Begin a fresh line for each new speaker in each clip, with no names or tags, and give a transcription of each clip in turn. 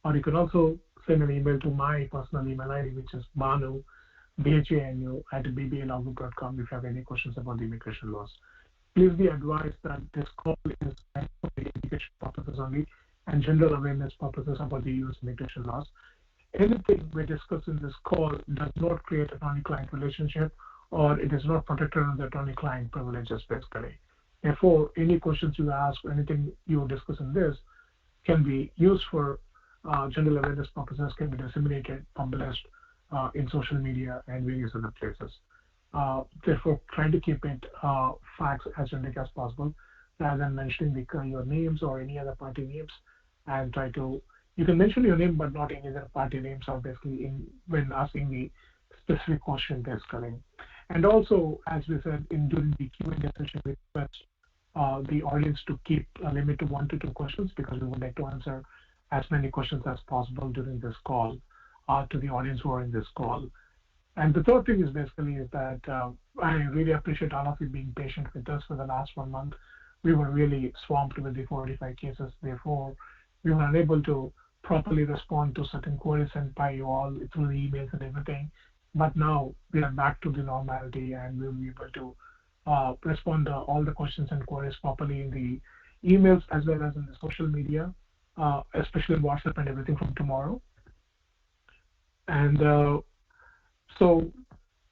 or you can also send an email to my personal email ID, which is Banu, BHANU at bbalaw.com if you have any questions about the immigration laws. Please be advised that this call is meant for the education purposes only and general awareness purposes about the U.S. immigration laws. Anything we discuss in this call does not create attorney-client relationship, or it is not protected under attorney-client privileges, basically. Therefore, any questions you ask, anything you discuss in this can be used for general awareness purposes, can be disseminated, published in social media and various other places. Therefore, try to keep it facts as generic as possible, rather than mentioning your names or any other party names, and try to, you can mention your name, but not any other party names, or basically when asking the specific question basically. And also, as we said during the Q&A session, we request the audience to keep a limit to 1 to 2 questions, because we would like to answer as many questions as possible during this call to the audience who are in this call. And the third thing is basically that I really appreciate all of you being patient with us for the last 1 month. We were really swamped with the 45 cases. Therefore, we were unable to properly respond to certain queries sent by you all through the emails and everything. But now we are back to the normality, and we'll be able to respond to all the questions and queries properly in the emails as well as in the social media, especially WhatsApp and everything from tomorrow. And so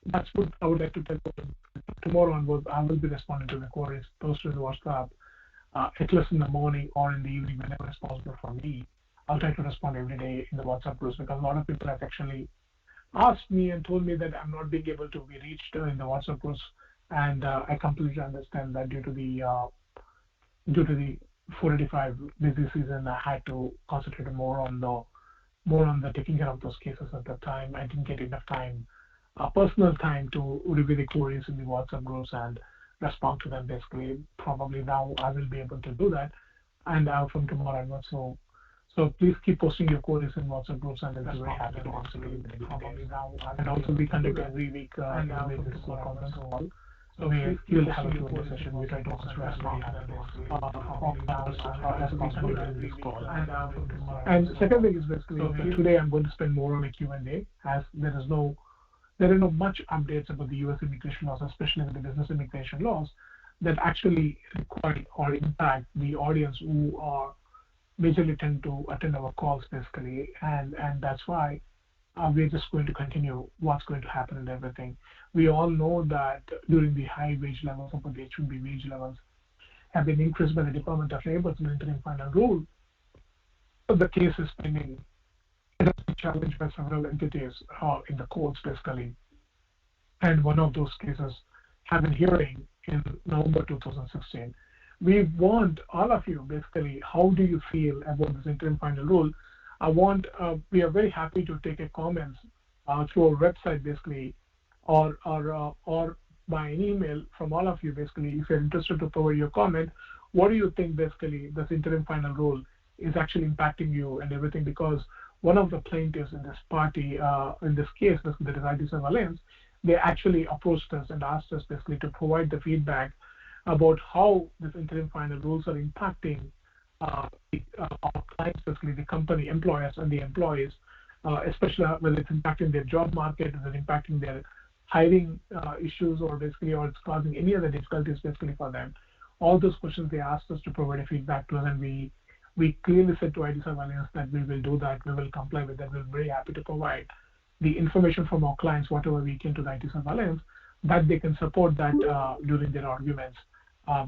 that's what I would like to tell you. Tomorrow onwards, I will be responding to the queries posted in WhatsApp, at least in the morning or in the evening, whenever it's possible for me. I'll try to respond every day in the WhatsApp groups, because a lot of people have actually asked me and told me that I'm not being able to be reached in the WhatsApp groups, and I completely understand that due to the 485 busy season, I had to concentrate more on the taking care of those cases at that time. I didn't get enough time, personal time, to review the queries in the WhatsApp groups and respond to them. Basically, probably now I will be able to do that, and from tomorrow onwards. So please keep posting your queries in WhatsApp groups, and I'll be very happy to answer you probably now. And also we conduct every week this conference call. So we will have a Q&A session. We try to answer as many as possible during this call. And second thing is basically today I'm going to spend more on a Q&A, as there are no much updates about the U.S. immigration laws, especially with the business immigration laws, that actually require or impact the audience who are majorly tend to attend our calls basically, and that's why we're just going to continue what's going to happen and everything. We all know that during the high wage levels, about the H-1B wage levels have been increased by the Department of Labor through the interim final rule. But the case is pending. It has been challenged by several entities in the courts basically, and one of those cases have been hearing in November 2016. We want all of you basically, how do you feel about this interim final rule? We are very happy to take a comments through our website basically, or by an email from all of you basically. If you're interested to provide your comment, what do you think basically this interim final rule is actually impacting you and everything? Because one of the plaintiffs in this party, in this case, that is IT Surveillance, they actually approached us and asked us basically to provide the feedback about how this interim final rules are impacting our clients, basically the company employers and the employees, especially whether it's impacting their job market, whether it's impacting their hiring issues, or it's causing any other difficulties basically for them. All those questions they asked us to provide a feedback to us, and we clearly said to IT Surveillance that we will do that, we will comply with that. We're very happy to provide the information from our clients, whatever we can, to the IT Surveillance, that they can support that during their arguments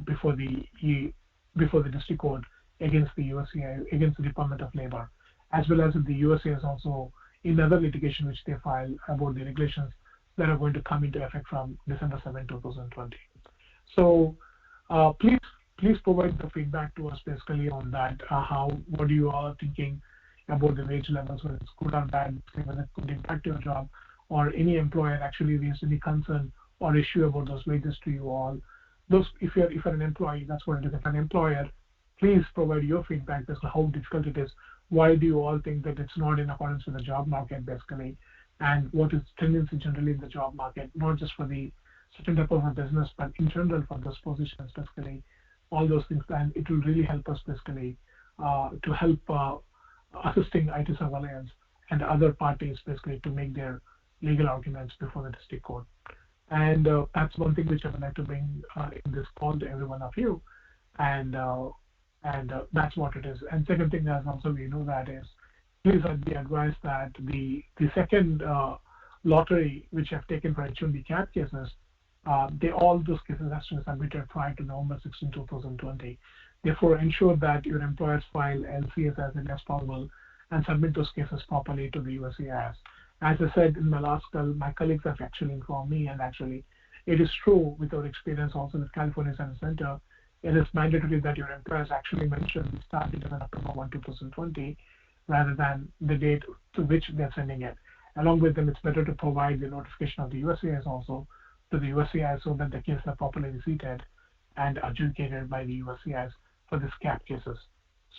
before the district court against the USCIS, against the Department of Labor, as well as the USCIS also in other litigation which they filed about the regulations that are going to come into effect from December 7, 2020. So please provide the feedback to us basically on that. What you are thinking about the wage levels, whether it's good or bad, whether it could impact your job, or any employer actually raised any concern or issue about those wages to you all. If you're an employee, that's what it is. If an employer, please provide your feedback as to how difficult it is. Why do you all think that it's not in accordance with the job market basically, and what is tendency generally in the job market, not just for the certain type of a business, but in general for those positions basically, all those things. And it will really help us basically to help assisting IT surveillance and other parties basically to make their legal arguments before the district court. And that's one thing which I would like to bring in this call to every one of you. And that's what it is. And second thing, as also we know that is, please be advised that the second lottery which have taken for H1B CAT cases, all those cases has to be submitted prior to November 16, 2020. Therefore, ensure that your employers file LCS as soon as possible and submit those cases properly to the USCIS. As I said in my last call, my colleagues have actually informed me, and actually it is true with our experience also with California Center Center, it is mandatory that your employers actually mention the start date on October 1, 2020, rather than the date to which they're sending it. Along with them, it's better to provide the notification of the USCIS also to the USCIS so that the cases are properly receipted and adjudicated by the USCIS for these CAT cases.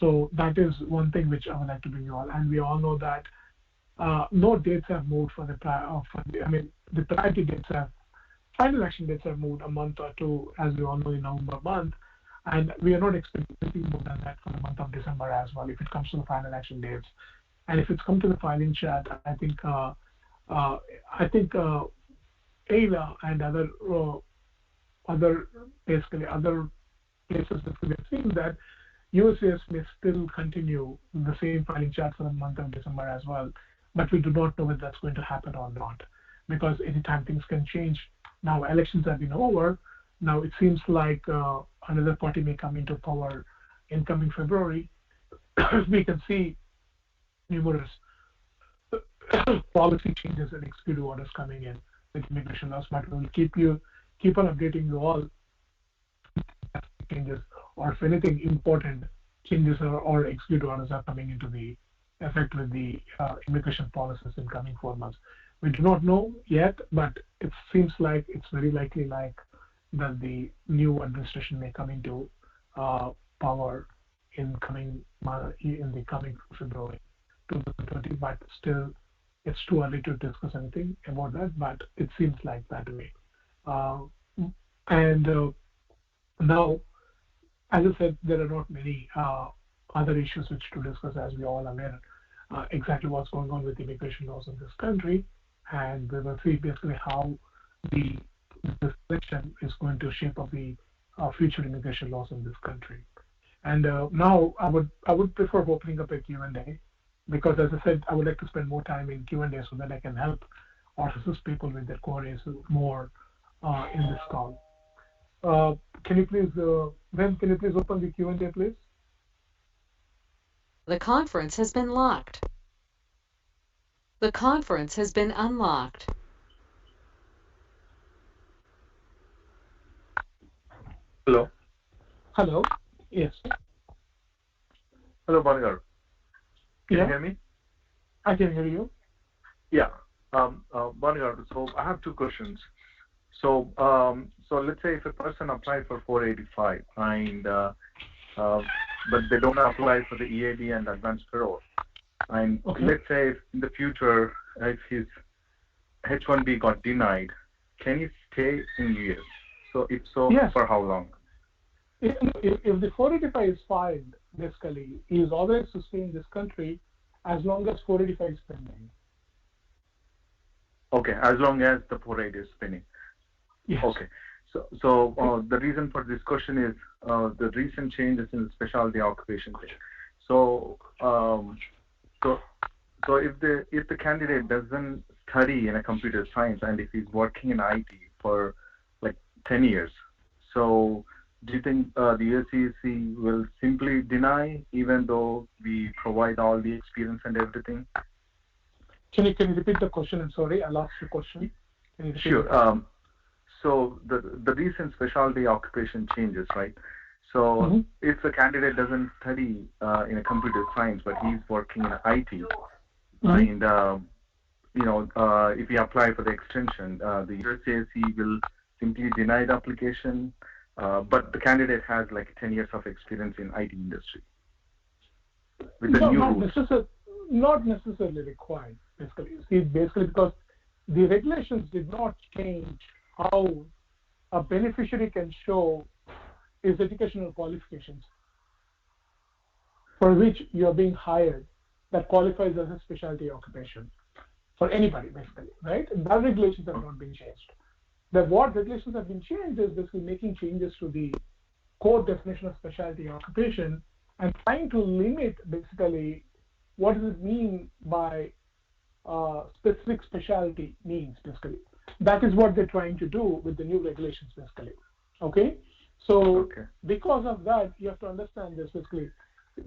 So that is one thing which I would like to bring you all. And we all know that no dates have moved for the priority dates have, final action dates have moved a month or two, as we all know, in November month. And we are not expecting anything more than that for the month of December as well, if it comes to the final action dates. And if it's come to the filing chat, I think AILA and other places that we have seen that USCIS may still continue the same filing chat for the month of December as well, but we do not know whether that's going to happen or not, because anytime things can change. Now elections have been over. Now it seems like another party may come into power in coming February. We can see numerous policy changes and executive orders coming in with immigration laws, but we will keep on updating you all changes, or if anything important changes or executive orders are coming into the effect with the immigration policies in coming 4 months. We do not know yet, but it seems like it's very likely like that the new administration may come into power in the coming February 2020, but still it's too early to discuss anything about that, but it seems like that way. Now, as I said, there are not many other issues which to discuss, as we all are aware exactly what's going on with immigration laws in this country, and we will see basically how this election is going to shape up the future immigration laws in this country. And now I would prefer opening up a Q&A, because as I said, I would like to spend more time in Q&A so that I can help or assist people with their queries more in this call. Can you please, Ben, can you please open the Q&A, please?
The conference has been locked. The conference has been unlocked.
Hello.
Hello. Yes.
Hello, Banagar. Can you hear me?
I can hear you.
Yeah. Banagar, so I have two questions. So let's say if a person applied for 485 and but they don't apply for the EAD and advanced parole, and let's say if in the future if his H1B got denied, can he stay in US? So if so, yes. For how long?
If the 485 is filed, basically, he is authorized to stay in this country as long as 485 is pending.
Okay, as long as the 480 is pending.
Yes.
Okay. So the reason for this question is the recent changes in the specialty occupation. So if the candidate doesn't study in a computer science and if he's working in IT for like 10 years, so do you think the USCIS will simply deny even though we provide all the experience and everything?
Can you repeat the question? I'm sorry, I lost your question.
Sure. So the recent specialty occupation changes, right? So if a candidate doesn't study in a computer science, but he's working in IT, and if he apply for the extension, the USCIS will simply deny the application, but the candidate has like 10 years of experience in IT industry. With the new rules.
Not necessarily required, basically. See, basically because the regulations did not change how a beneficiary can show his educational qualifications for which you are being hired that qualifies as a specialty occupation for anybody, basically, right? That regulations have not been changed. What regulations have been changed is basically making changes to the core definition of specialty occupation and trying to limit basically what does it mean by specific specialty means, basically. That is what they're trying to do with the new regulations, basically. Okay? So because of that, you have to understand this, basically.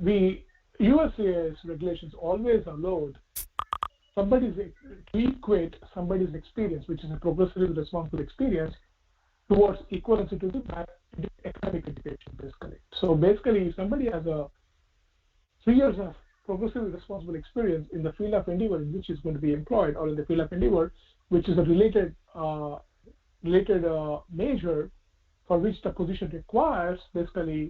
The USA's regulations always allowed to equate somebody's experience, which is a progressively responsible experience, towards equivalency to the academic education, basically. So basically, if somebody has 3 years of progressively responsible experience in the field of endeavor in which is going to be employed, or in the field of endeavor, which is a related major for which the position requires, basically,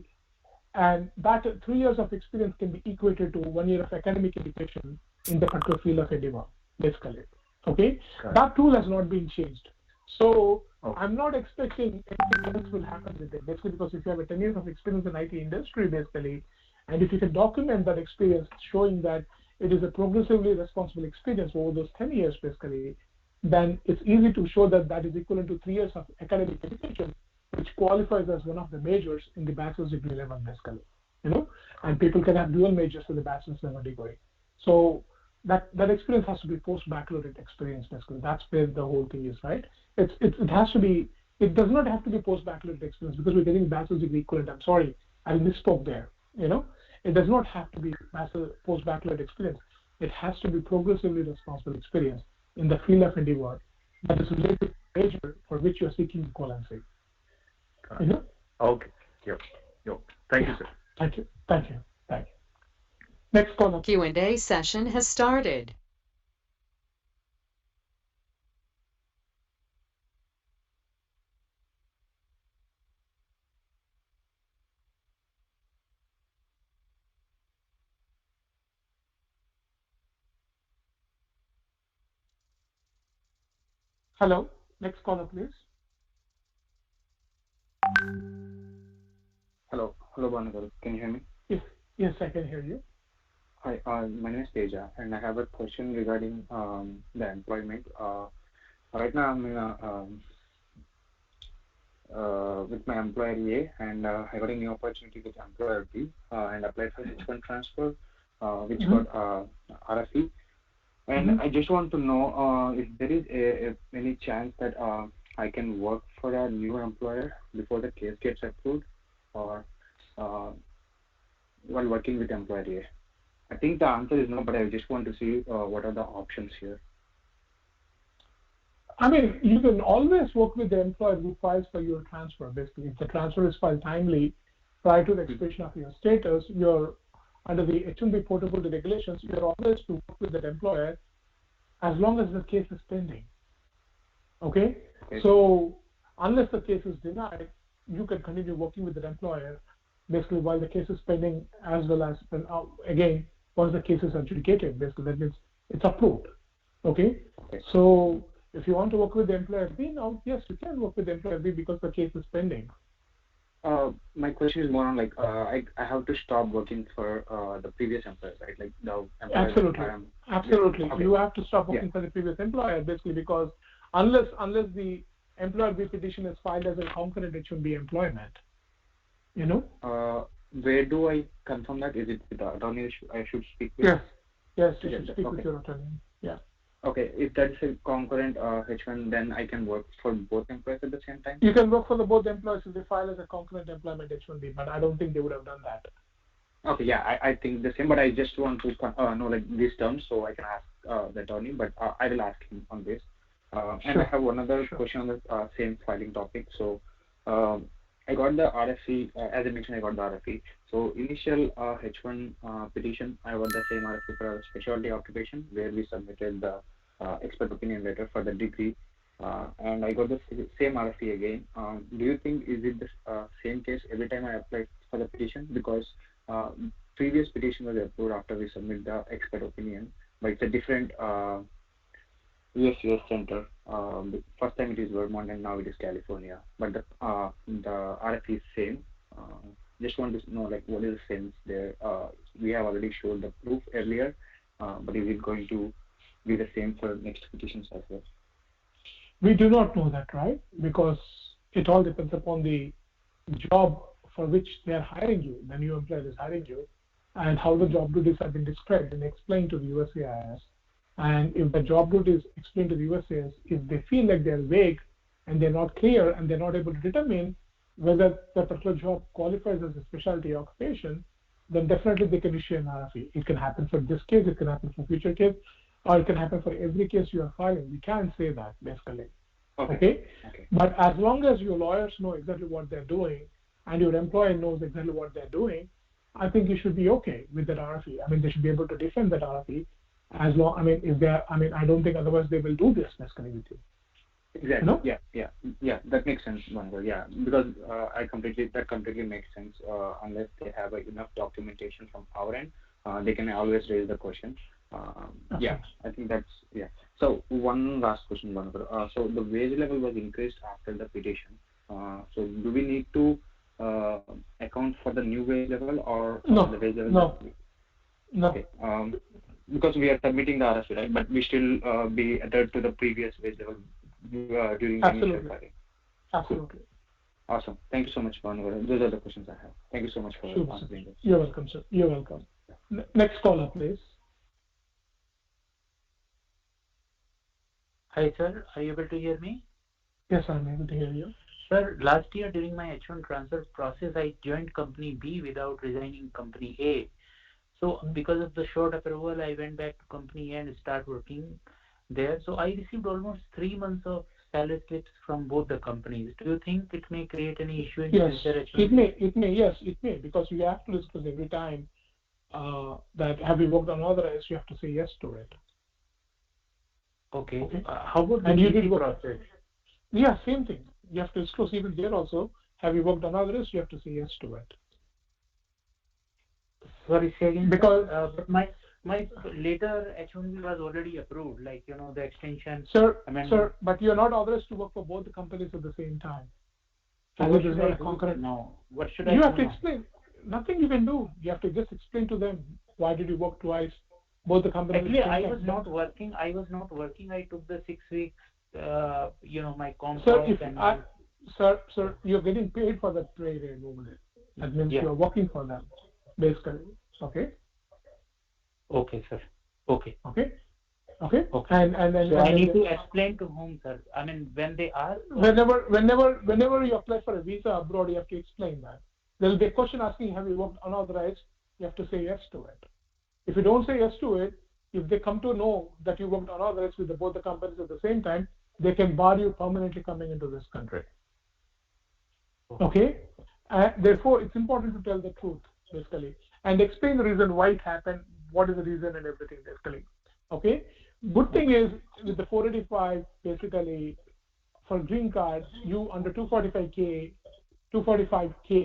and that 3 years of experience can be equated to 1 year of academic education in the particular field of endeavor, basically. Okay? That tool has not been changed. So I'm not expecting anything else will happen with it, basically, because if you have 10 years of experience in IT industry, basically, and if you can document that experience showing that it is a progressively responsible experience over those 10 years, basically, then it's easy to show that that is equivalent to 3 years of academic education, which qualifies as one of the majors in the bachelor's degree level, basically, and people can have dual majors in the bachelor's level degree. So that experience has to be post-baccalaureate experience, basically. That's where the whole thing is, right? It has to be, it does not have to be post-baccalaureate experience because we're getting bachelor's degree equivalent. I'm sorry, I misspoke there, It does not have to be post-baccalaureate experience. It has to be progressively responsible experience in the field of endeavor that is related to the major for which you're seeking equivalency.
Okay. Yep. Thank you, sir.
Thank you. Next caller.
Q&A session has started.
Hello. Next caller, please.
Hello, Bhanagaru. Can you hear me?
Yes, I can hear you.
Hi, my name is Teja, and I have a question regarding the employment. Right now, I'm in with my employer A, and I got a new opportunity with employer B, and applied for H1 transfer, which got RFE. And I just want to know if there is any chance that I can work for a new employer before the case gets approved, or while working with employer A. I think the answer is no, but I just want to see what are the options here.
I mean, you can always work with the employer who files for your transfer. Basically, if the transfer is filed timely prior to the expiration of your status, you're under the H1B portability regulations, you're always to work with that employer as long as the case is pending. Okay? So unless the case is denied, you can continue working with the employer basically while the case is pending, as well as again once the case is adjudicated. Basically, that means it's approved. Okay? So if you want to work with the employer B now, yes, you can work with the employer B because the case is pending.
My question is more on like I have to stop working for the previous employer, right? Like the employer.
Absolutely.
Okay.
You have to stop working for the previous employer basically because unless the employer B petition is filed as a concurrent, it should be employment.
Where do I confirm that? Is it with the attorney I should speak with?
Yes, you should speak with your attorney. Yeah.
Okay, if that's a concurrent H1, then I can work for both employers at the same time?
You can work for both employers if they file as a concurrent employment H1B, but I don't think they would have done that.
Okay, yeah, I think the same, but I just want to know like these terms so I can ask the attorney, but I will ask him on this. And I have one other question on the same filing topic. So I got the RFE, as I mentioned, I got the RFE. So initial H1 petition, I got the same RFE for specialty occupation where we submitted the expert opinion letter for the degree, and I got the same RFE again. Do you think is it the same case every time I apply for the petition? Because previous petition was approved after we submit the expert opinion, but it's a different US center. The first time it is Vermont and now it is California, but the RFE is same. Just want to know like what is the sense there. We have already showed the proof earlier, but is it going to be the same for next petitions as well?
We do not know that, right? Because it all depends upon the job for which they are hiring you, the new employer is hiring you, and how the job duties have been described and explained to the USCIS. And if the job duties explained to the USCIS, if they feel like they're vague and they're not clear and they're not able to determine whether the particular job qualifies as a specialty occupation, then definitely they can issue an RFE. It can happen for this case, it can happen for future case, or it can happen for every case you are filing. We can't say that, basically. Okay? But as long as your lawyers know exactly what they're doing and your employer knows exactly what they're doing, I think you should be okay with that RFE. I mean, they should be able to defend that RFE as long, I mean, if they're, I mean, I don't think otherwise they will do this, basically, with you.
Exactly.
You know?
Yeah. That makes sense, Manoj. Yeah, because that completely makes sense. Unless they have enough documentation from our end, they can always raise the question. Yeah, I think that's So one last question, Manoj. So the wage level was increased after the petition. So do we need to account for the new wage level or the wage level?
No.
Okay. Because we are submitting the RFE, right? But we still be adhered to the previous wage level during the initial filing.
Absolutely.
Awesome. Thank you so much, Bhanuvar. Those are the questions I have. Thank you so much for answering this.
You're welcome, sir. You're welcome. Next caller, please.
Hi, sir. Are you able to hear me?
Yes, I'm able to hear you.
Sir, last year during my H1 transfer process, I joined company B without resigning company A. So because of the short approval, I went back to company A and start working there. So I received almost 3 months of salary slips from both the companies. Do you think it may create any issue in future H1?
It may, because you have to discuss every time that have you worked unauthorized, you have to say yes to it.
Okay. How about the BBI process?
Yeah, same thing. You have to disclose even there also. Have you worked unauthorized? You have to say yes to it.
Sorry, say again.
Because
but my later H1B was already approved, like the extension.
Sir, but you're not authorized to work for both the companies at the same time.
So what should I do? No. What should I do?
You have to explain. Nothing you can do. You have to just explain to them why did you work twice, both the companies.
Actually, I was not working. I took the 6 weeks. My contract.
Sir, you're getting paid for that pay rate over there. That means you're working for them, basically. Okay.
Okay, sir. Okay.
And then
so I need to explain to whom, sir? I mean, when they ask.
Whenever you apply for a visa abroad, you have to explain that. There will be a question asking, have you worked unauthorized? You have to say yes to it. If you don't say yes to it, if they come to know that you worked unauthorized with both the companies at the same time, they can bar you permanently coming into this country. Okay? Therefore, it's important to tell the truth, basically, and explain the reason why it happened, what is the reason and everything, basically. Okay? Good thing is, with the 485, basically, for green card, you under 245K,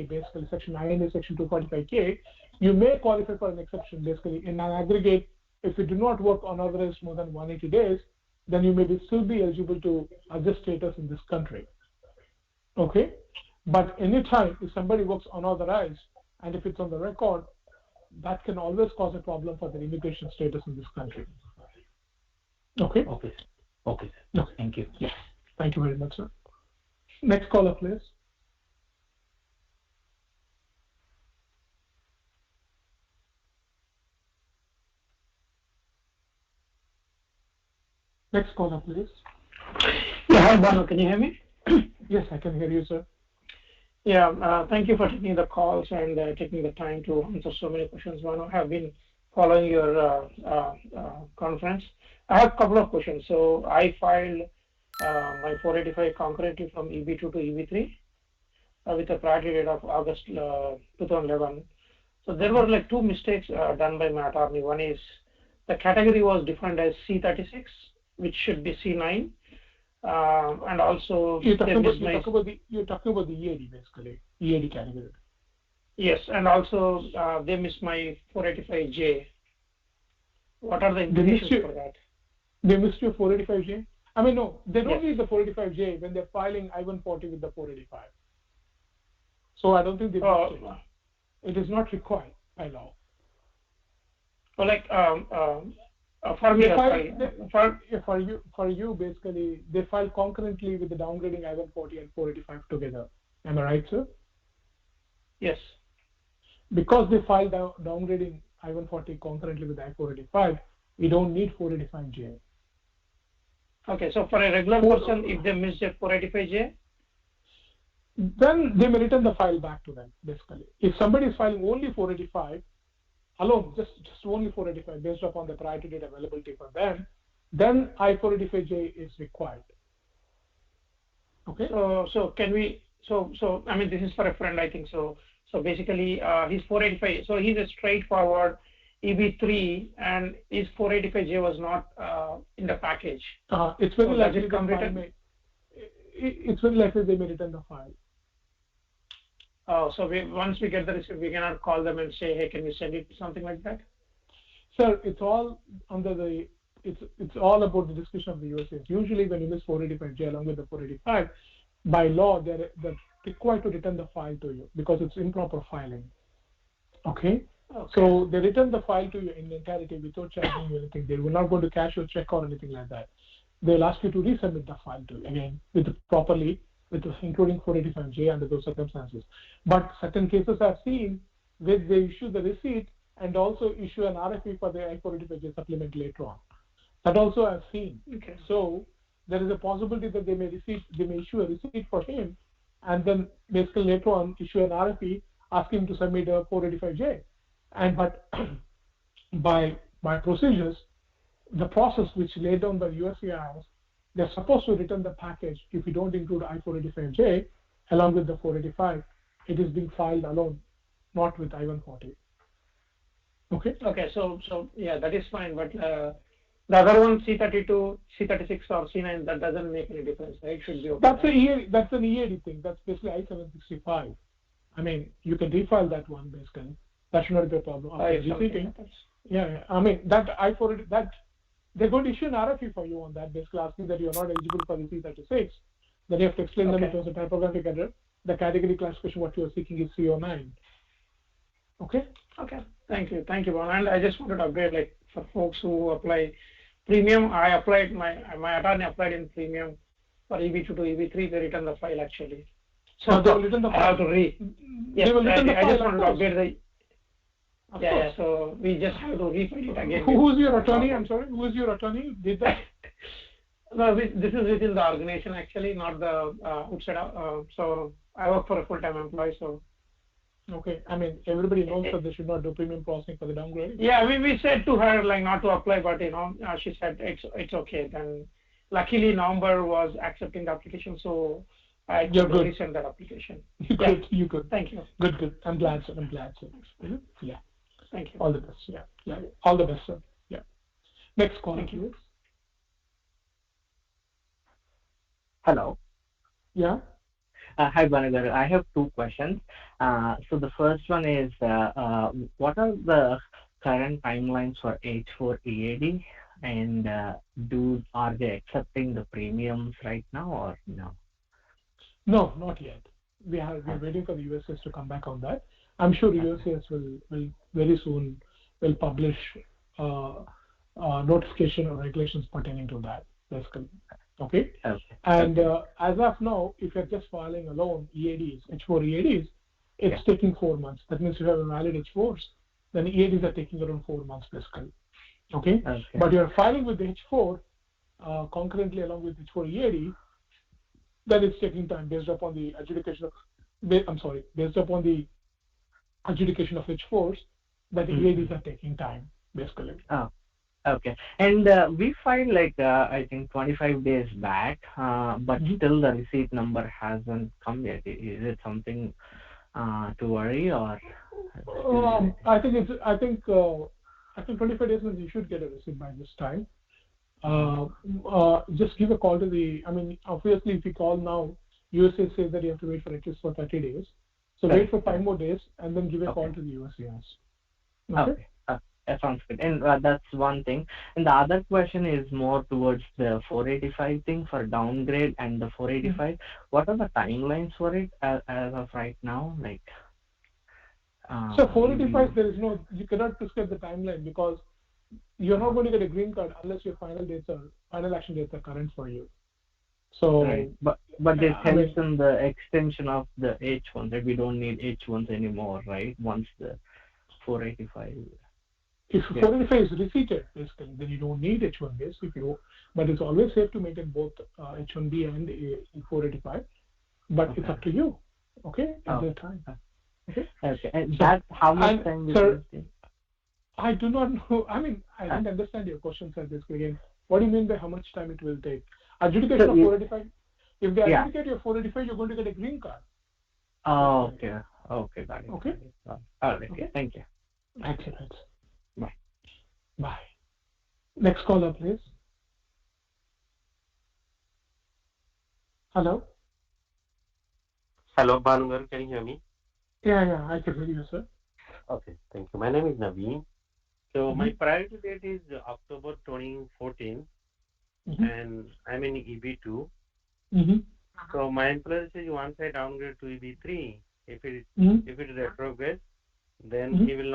basically, Section 9 is Section 245K, you may qualify for an exception, basically, in an aggregate. If you do not work unauthorized more than 180 days, then you may still be eligible to adjust status in this country. Okay? But anytime if somebody works unauthorized, and if it's on the record, that can always cause a problem for their immigration status in this country. Okay?
Okay. Thank you.
Yes. Thank you very much, sir. Next caller, please. Next caller, please.
Yeah, hi, Banu. Can you hear me?
Yes, I can hear you, sir.
Yeah, thank you for taking the calls and taking the time to answer so many questions, Banu. I have been following your conference. I have a couple of questions. So I filed my 485 concurrently from EB2 to EB3 with a priority date of August 2011. So there were like 2 mistakes done by my attorney. One is the category was defined as C36, which should be C9. And also
you're talking about the EAD, basically, EAD category.
Yes, and also they missed my 485J. What are the implications for that?
They missed your 485J? I mean, no, they don't need the 485J when they're filing I-140 with the 485. So I don't think they missed it. It is not required by law.
So like for me,
for you, basically, they file concurrently with the downgrading I-140 and 485 together. Am I right, sir?
Yes.
Because they filed downgrading I-140 concurrently with I-485, we don't need 485J.
Okay, so for a regular person, if they miss a 485J,
then they may return the file back to them, basically. If somebody is filing only 485 alone, just only 485 based upon the priority date availability for them, then I-485J is required. Okay.
So can we? So I mean, this is for a friend, I think. So basically, his 485. So he's a straightforward EB3, and his 485J was not in the package.
It's very likely it's very likely they may return the file.
Oh, so once we get the receipt, we cannot call them and say, hey, can you send it, something like that?
Sir, it's all under the it's all about the discretion of the USCIS. Usually, when you miss 485J along with the 485, by law they're required to return the file to you because it's improper filing. Okay. So they return the file to you in entirety without charging you anything. They will not go to cash your check or anything like that. They'll ask you to resubmit the file to you again including 485J under those circumstances. But certain cases I've seen where they issue the receipt and also issue an RFE for the I-485J supplement later on. That also I've seen.
Okay.
So there is a possibility that they may issue a receipt for him, and then basically later on issue an RFE asking him to submit a 485J. But by procedures, the process which laid down by USCIS, they're supposed to return the package if you don't include I-485J along with the 485. It is being filed alone, not with I-140. Okay.
Okay. So yeah, that is fine. But the other one, C32, C36, or C9, that doesn't make any difference, right? Should be okay.
That's an EAD thing. That's basically I-765. I mean, you can refile that one basically. That should not be a problem. Yeah. I mean that I-480 that they're going to issue an RFE for you on that, basically asking that you're not eligible for the C36. Then you have to explain them it was a typographic error. The category classification what you are seeking is 309. Okay.
Okay. Thank you, Bhavan. And I just wanted to update, like for folks who apply premium, I applied my attorney applied in premium for EB2 to EB3. They returned the file actually. So
they will return the file.
I have to Yes,
they will return the file.
I just wanted to update the. Yeah, so we just have to refile it again.
Who's your attorney? I'm sorry. Who is your attorney? Did that?
No, this is within the organization actually, not the outside. So I work for a full-time employee. So.
Okay. I mean, everybody knows that they should not do premium processing for the downgrade.
Yeah, we said to her like not to apply, but she said it's okay. Then, luckily November was accepting the application, so I could resend that application.
You could.
Thank you.
Good. I'm glad, sir. Yeah.
Thank you.
All the best. Yeah. All the best, sir. Yeah. Next call.
Thank you.
Hello.
Yeah.
Hi, Banagar. I have two questions. So the first one is, what are the current timelines for H4 EAD, and are they accepting the premiums right now or no?
No, not yet. We're waiting for the USCIS to come back on that. I'm sure USCIS will very soon will publish notification or regulations pertaining to that, basically. Okay. And as of now, if you're just filing alone EADs, H4 EADs, it's taking 4 months. That means you have a valid H4s, then EADs are taking around 4 months basically. Okay. But you're filing with the H4 concurrently along with H4 EAD, then it's taking time based upon the adjudication of based upon the adjudication of H4s, that the EADs are taking time basically.
Okay. And we filed like I think 25 days back, but still the receipt number hasn't come yet. Is it something to worry or?
I think 25 days means you should get a receipt by this time. Just give a call to the. I mean, obviously, if you call now, USCIS says that you have to wait for at least for 30 days. So wait for 5 more days and then give a call to the USCIS.
Okay. That sounds good. And that's one thing. And the other question is more towards the 485 thing for downgrade and the 485. What are the timelines for it as of right now? Like,
So 485, there is no, you cannot prescribe the timeline because you're not going to get a green card unless your final action dates are current for you. So,
right, but this helps in the extension of the H1 that we don't need H1s anymore, right? Once the 485.
If 485 is reseated, basically, then you don't need H1Bs. But it's always safe to maintain both H1B and 485. But it's up to you, okay? At that time. Okay.
Okay. And that how much time will it take?
I do not know. I mean, I didn't understand your question, sir. This again. What do you mean by how much time it will take? Adjudication of 485. If they adjudicate your 485, you're going to get a green card.
Oh, okay. Okay, got it.
Okay.
All right. Okay. Thank you.
Excellent.
Bye.
Bye. Next caller, please. Hello.
Hello, Banugar, can you hear me?
Yeah, I can hear you, sir.
Okay, thank you. My name is Naveen. So my priority date is October 2014, and I'm in EB2. So my employer says once I downgrade to EB3, if it is retrograde, then he'll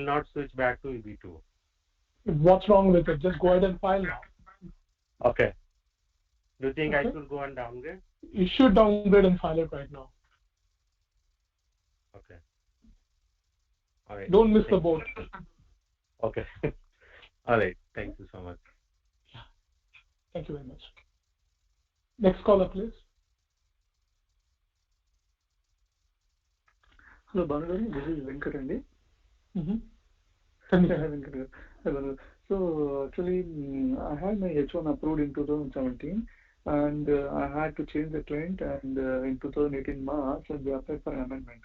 not switch back to EB2.
What's wrong with it? Just go ahead and file now.
Okay. Do you think I should go and downgrade?
You should downgrade and file it right now.
Okay. All right.
Don't miss the boat.
Okay. All right. Thank you so much.
Yeah. Thank you very much. Next caller, please.
Hello, Banugaru. This is Venkat Andi. So actually, I had my H1 approved in 2017, and I had to change the client, and in 2018 March, and we applied for an amendment.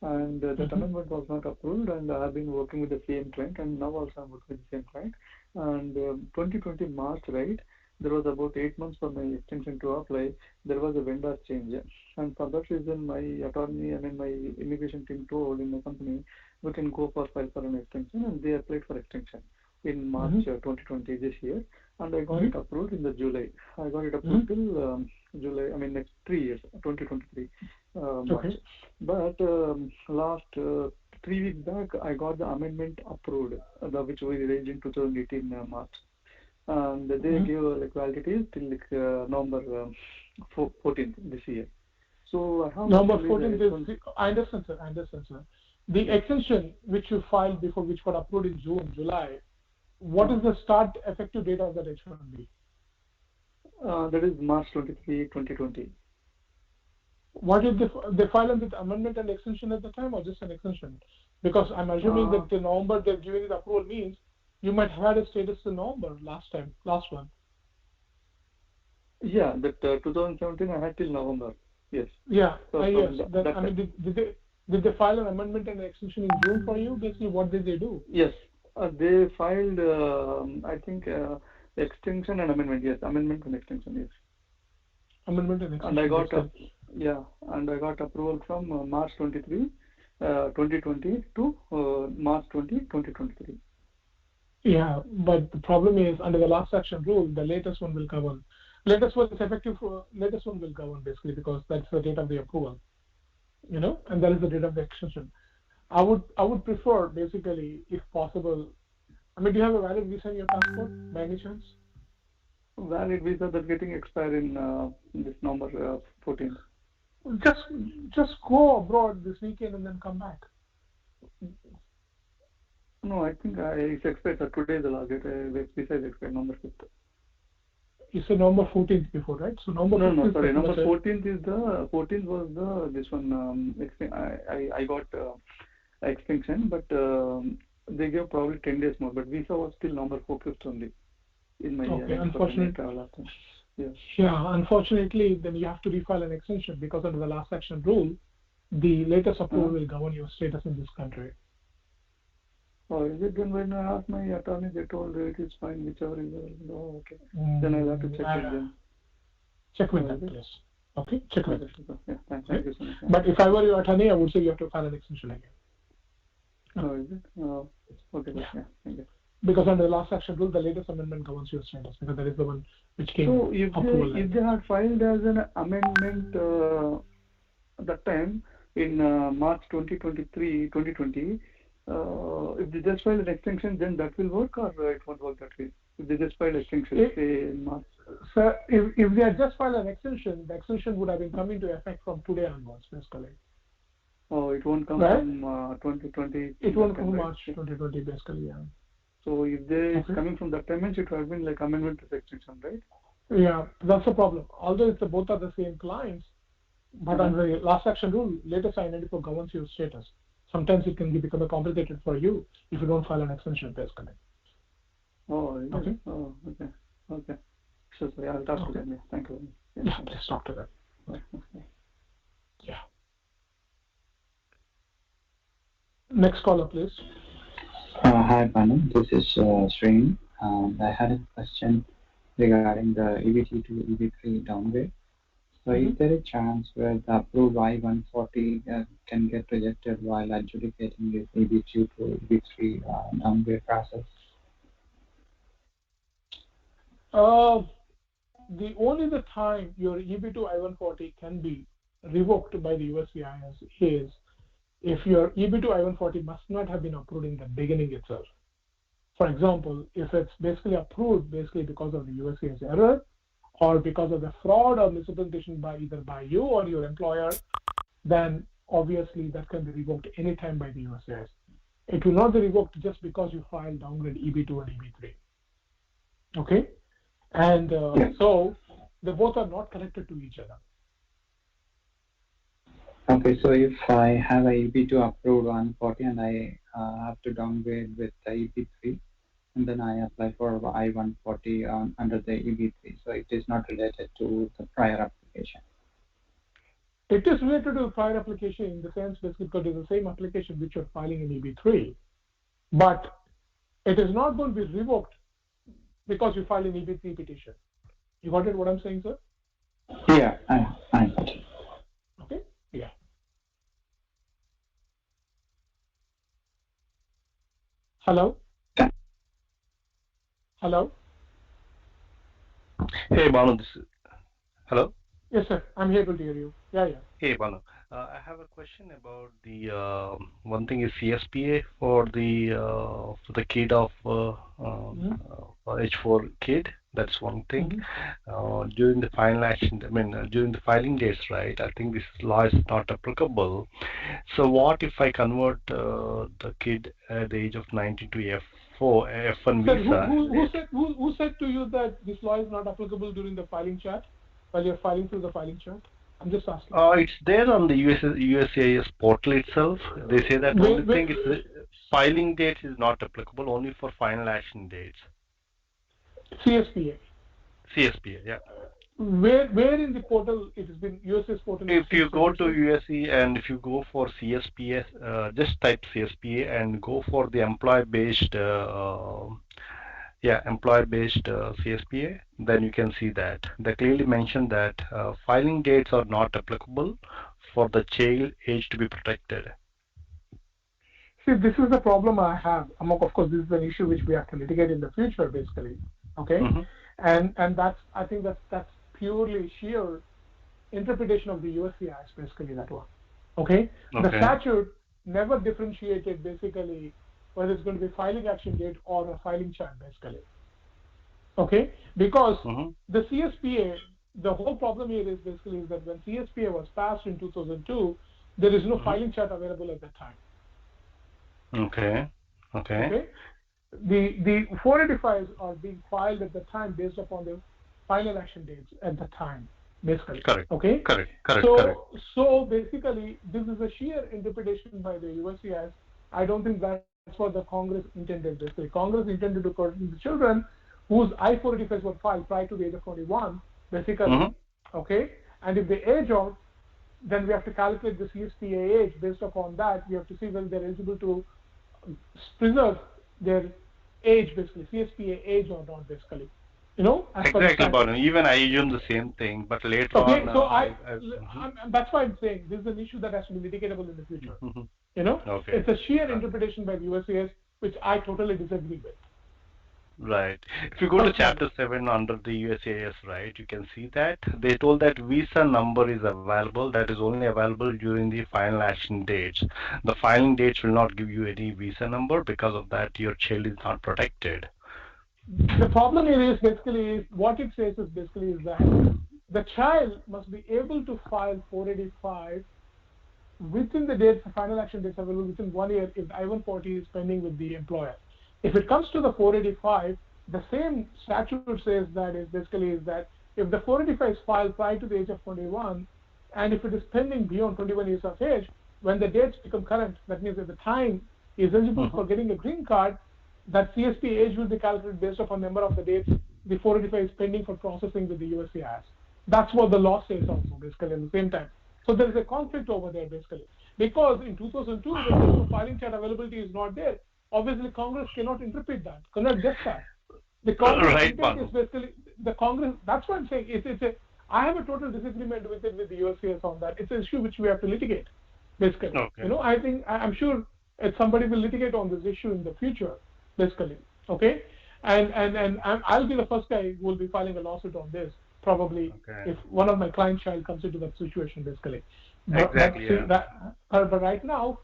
And that amendment was not approved, and I have been working with the same client, and now also I'm working with the same client. And 2020 March, right, there was about 8 months for my extension to apply. There was a vendor change, and for that reason, my attorney, my immigration team told in the company, we can go for file for an extension, and they applied for extension in March 2020 this year, and I got it approved in the July. I got it approved till July. Next 3 years, 2023 March. But last 3 weeks back, I got the amendment approved, which we raised in 2018 March. And they gave validity till November 14th this year. So I have
November 14th. I understand, sir. The extension which you filed before, which got approved in June, July, what is the start effective date of that H1B?
That is March 23, 2020.
What did they file on the amendment and extension at the time, or just an extension? Because I'm assuming that the November they're giving the approval means you might have had a status in November last one.
Yeah, that 2017 I had till November. Yes.
Yeah.
So
yes. Did they file an amendment and extension in June for you? Basically, what did they do?
Yes, they filed. I think extension and amendment. Yes, amendment and extension. Yes.
Amendment and extension.
And I got approval from March 23, 2020 to March 20, 2023.
Yeah, but the problem is under the last action rule, the latest one will govern. Latest one is effective. Latest one will govern basically because that's the date of the approval. And that is the date of the extension. I would prefer basically, if possible. Do you have a valid visa in your passport by any chance?
Valid visa that's getting expired in this November 14th.
Just go abroad this weekend and then come back.
No, I think it's expired. Today is the last date. Visa is expired November 5th.
You said November 14th before, right? So November.
No, sorry. November 14th is the 14th was this one. I got extension, but they gave probably 10 days more. But visa was still November 5th only. In my
unfortunately. Yeah, unfortunately, then you have to refile an extension because under the last action rule, the latest approval will govern your status in this country.
Oh, is it then when I asked my attorney, they told it is fine, whichever is. Oh, okay. Then I'll have to check with them.
Check with them, please. Okay, check with them.
Yeah, thank you so much.
But if I were your attorney, I would say you have to file an extension again.
Oh, is it? Oh, okay. Yeah, thank you.
Because under the last action rule, the latest amendment governs your status because that is the one which came.
So if they had filed as an amendment at that time, in March 2020, if they just file an extension, then that will work, or it won't work that way? If they just file extension, say in March.
So if they had just filed an extension, the extension would have been coming into effect from today onwards, basically.
Oh, it won't come
right?
from 2020.
It won't come from March 2020, basically, yeah.
So if it's coming from that time, it would have been like amendment to the extension, right?
Yeah, that's the problem. Although it's both are the same clients, but under the last action rule, latest I-94 governs your status. Sometimes it can become complicated for you if you don't file an extension, basically.
Oh, yeah.
Okay.
Oh, okay. Okay. So sorry, I'll talk to them. Yeah. Thank you.
Yeah, please talk to them.
Okay.
Yeah. Next caller, please.
Hi, Banu. This is Srini. I had a question regarding the EBT to EB3 downgrade. So is there a chance where the approved I-140 can get rejected while adjudicating this EB2 to EB3 downgrade process?
The only the time your EB2 I-140 can be revoked by the USCIS is if your EB2 I-140 must not have been approved in the beginning itself. For example, if it's basically approved because of the USCIS error or because of the fraud or misrepresentation by either by you or your employer, then obviously that can be revoked anytime by the USCIS. It will not be revoked just because you filed downgrade EB2 and EB3. Okay? And so they both are not connected to each other.
Okay, so if I have a EB2 approved 140 and I have to downgrade with the EB3, and then I apply for I-140 under the EB3, so it is not related to the prior application.
It is related to the prior application in the sense basically because it's the same application which you're filing in EB3, but it is not going to be revoked because you filed an EB3 petition. You got it? What I'm saying, sir?
Yeah, I got it.
Okay. Yeah. Hello. Hello.
Hey, Banu. Hello.
Yes, sir. I'm able to hear you. Yeah.
Hey, Banu. I have a question about the one thing is CSPA for the kid of H4 kid. That's one thing. During the final action, during the filing dates, right? I think this law is not applicable. So what if I convert the kid at the age of 19 to F1 visa?
Who said to you that this law is not applicable during the filing chart while you're filing through the filing chart? I'm just asking.
It's there on the USCIS portal itself. They say that only thing is the filing date is not applicable, only for final action dates.
CSPA,
yeah.
Where in the portal it has been USCIS portal?
If you go to USC and if you go for CSPA, just type CSPA and go for the employee-based CSPA, then you can see that they clearly mention that filing dates are not applicable for the child age to be protected.
See, this is the problem I have. Of course, this is an issue which we have to litigate in the future, basically. Okay, and that's I think that's purely sheer interpretation of the USCIS, basically that one. Okay, the statute never differentiated basically whether it's going to be filing action date or a filing chart, basically. Okay, because the CSPA, the whole problem here is basically that when CSPA was passed in 2002, there is no filing chart available at that time.
Okay.
The 485s are being filed at the time based upon the final action dates at the time, basically.
Correct.
Okay.
Correct.
So basically, this is a sheer interpretation by the USCIS. I don't think that's what the Congress intended. Basically, Congress intended to protect the children whose I-485s were filed prior to the age of 21, basically. Okay. And if they age out, then we have to calculate the CSPA age. Based upon that, we have to see whether they're eligible to preserve their age, basically, CSPA age or not, basically.
Exactly, Banu. Even I assume the same thing, but later on.
So that's why I'm saying this is an issue that has to be litigatable in the future. It's a sheer interpretation by the USCIS, which I totally disagree with.
Right. If you go to Chapter 7 under the USAS, right, you can see that they told that visa number is available. That is only available during the final action dates. The filing dates will not give you any visa number. Because of that, your child is not protected.
The problem here is basically what it says is basically is that the child must be able to file 485 within the dates, the final action dates available within 1 year if the I-140 is pending with the employer. If it comes to the 485, the same statute says that is basically is that if the 485 is filed prior to the age of 21, and if it is pending beyond 21 years of age, when the dates become current, that means at the time is eligible for getting a green card, that CSP age will be calculated based upon number of the dates the 485 is pending for processing with the USCIS. That's what the law says also, basically, at the same time. So there is a conflict over there, basically. Because in 2002, when the new filing chart availability is not there, obviously Congress cannot interpret that, cannot guess that. The Congress intent is basically, the Congress, that's what I'm saying, I have a total disagreement with it with the USCIS on that. It's an issue which we have to litigate, basically. Okay. You know, I'm sure somebody will litigate on this issue in the future, basically, okay? And I'll be the first guy who will be filing a lawsuit on this, probably, if one of my client child comes into that situation, basically. But, but right now,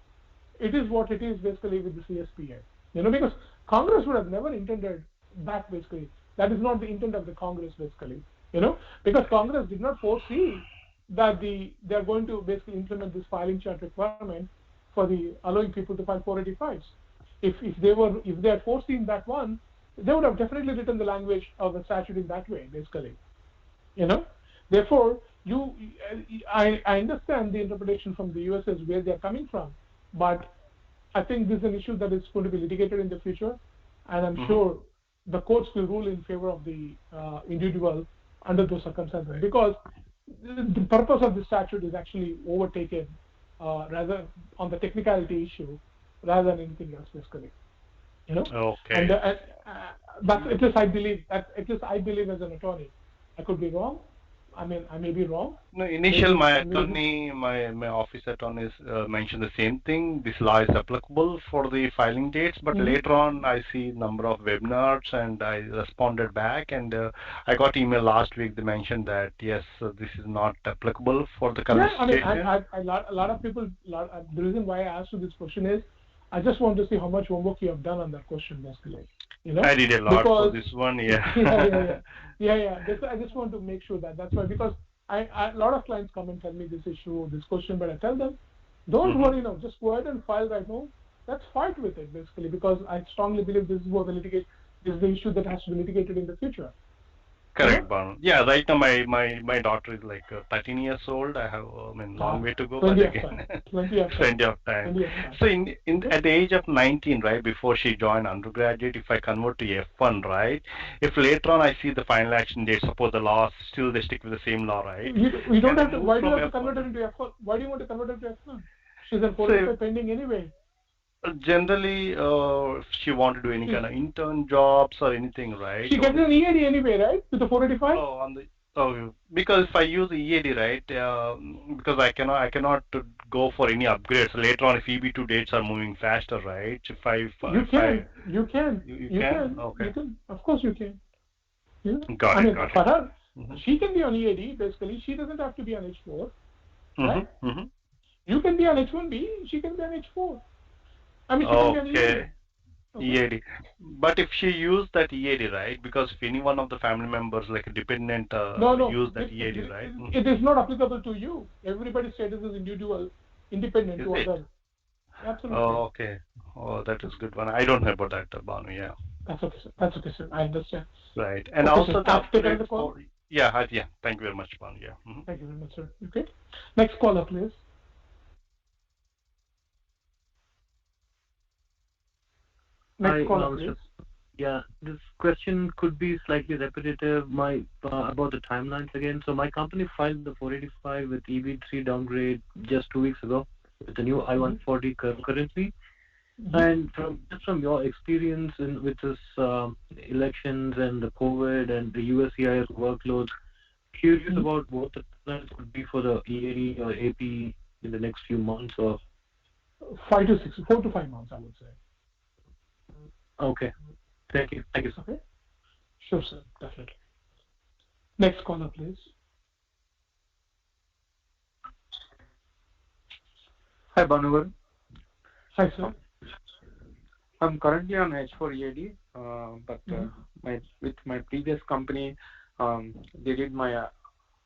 it is what it is, basically, with the CSPA. You know, because Congress would have never intended that, basically. That is not the intent of the Congress, basically. You know, because Congress did not foresee that they are going to basically implement this filing chart requirement for the allowing people to file 485s. If they had foreseen that one, they would have definitely written the language of the statute in that way, basically. You know, therefore, I understand the interpretation from the USS where they are coming from, but I think this is an issue that is going to be litigated in the future, and I'm sure the courts will rule in favor of the individual under those circumstances, because the purpose of the statute is actually overtaken rather on the technicality issue rather than anything else, basically. You know, and that's at least I believe. At least I believe as an attorney. I could be wrong. I mean, I may be wrong.
No, my attorney, my office attorneys mentioned the same thing. This law is applicable for the filing dates, but later on I see number of webinars and I responded back, and I got email last week. They mentioned that yes, this is not applicable for the current situation.
A lot of people. The reason why I asked you this question is, I just want to see how much homework you have done on that question, basically. You know,
I did a lot for this one,
yeah. I just want to make sure that's why, because a lot of clients come and tell me this issue, this question, but I tell them, don't worry now, just go ahead and file right now. Let's fight with it, basically, because I strongly believe this is what this is the issue that has to be litigated in the future.
Correct, Banu. Yeah, right now my daughter is like 13 years old. I have long way to go, but again, plenty of time. So at the age of 19, right, before she joined undergraduate, if I convert to F1, right, if later on I see the final action date, suppose the law still they stick with the same law, right?
You don't have to. Why do you have to convert her into F1? Why do you want to convert her to F1? She's in 45 pending anyway.
Generally, if she wanted to do any kind of intern jobs or anything, right?
She gets an EAD anyway, right? With the 485?
Because if I use the EAD, right, because I cannot go for any upgrades later on if EB2 dates are moving faster, right?
You can. Okay. You can. Of course you can. Yeah.
Got it.
For her, she can be on EAD, basically. She doesn't have to be on H4, right? You can be on H1B, she can be on H4. I mean, she can be on EAD.
EAD. But if she used that EAD, right? Because if any one of the family members, like a dependent, use that EAD, right?
It is not applicable to you. Everybody's status is individual, independent to others. Absolutely.
Oh, okay. Oh, that is good one. I don't know about that, Banu. Yeah.
That's okay, sir. I understand.
Right. And also the upgrade for... Yeah. Thank you very much, Banu. Yeah.
Thank you very much, sir. Okay. Next caller, please. Next caller, please.
Yeah, this question could be slightly repetitive. About the timelines again. So my company filed the 485 with EB3 downgrade just 2 weeks ago with the new I-140 currently. And from your experience with this elections and the COVID and the USCIS workloads, curious about what the timelines could be for the EAD or AP in the next few months or
4 to 5 months, I would say.
Okay. Thank you. Thank you, sir.
Okay. Sure, sir. Definitely. Next caller, please.
Hi, Banuvar.
Hi, sir.
I'm currently on H4 EAD, but with my previous company, they did my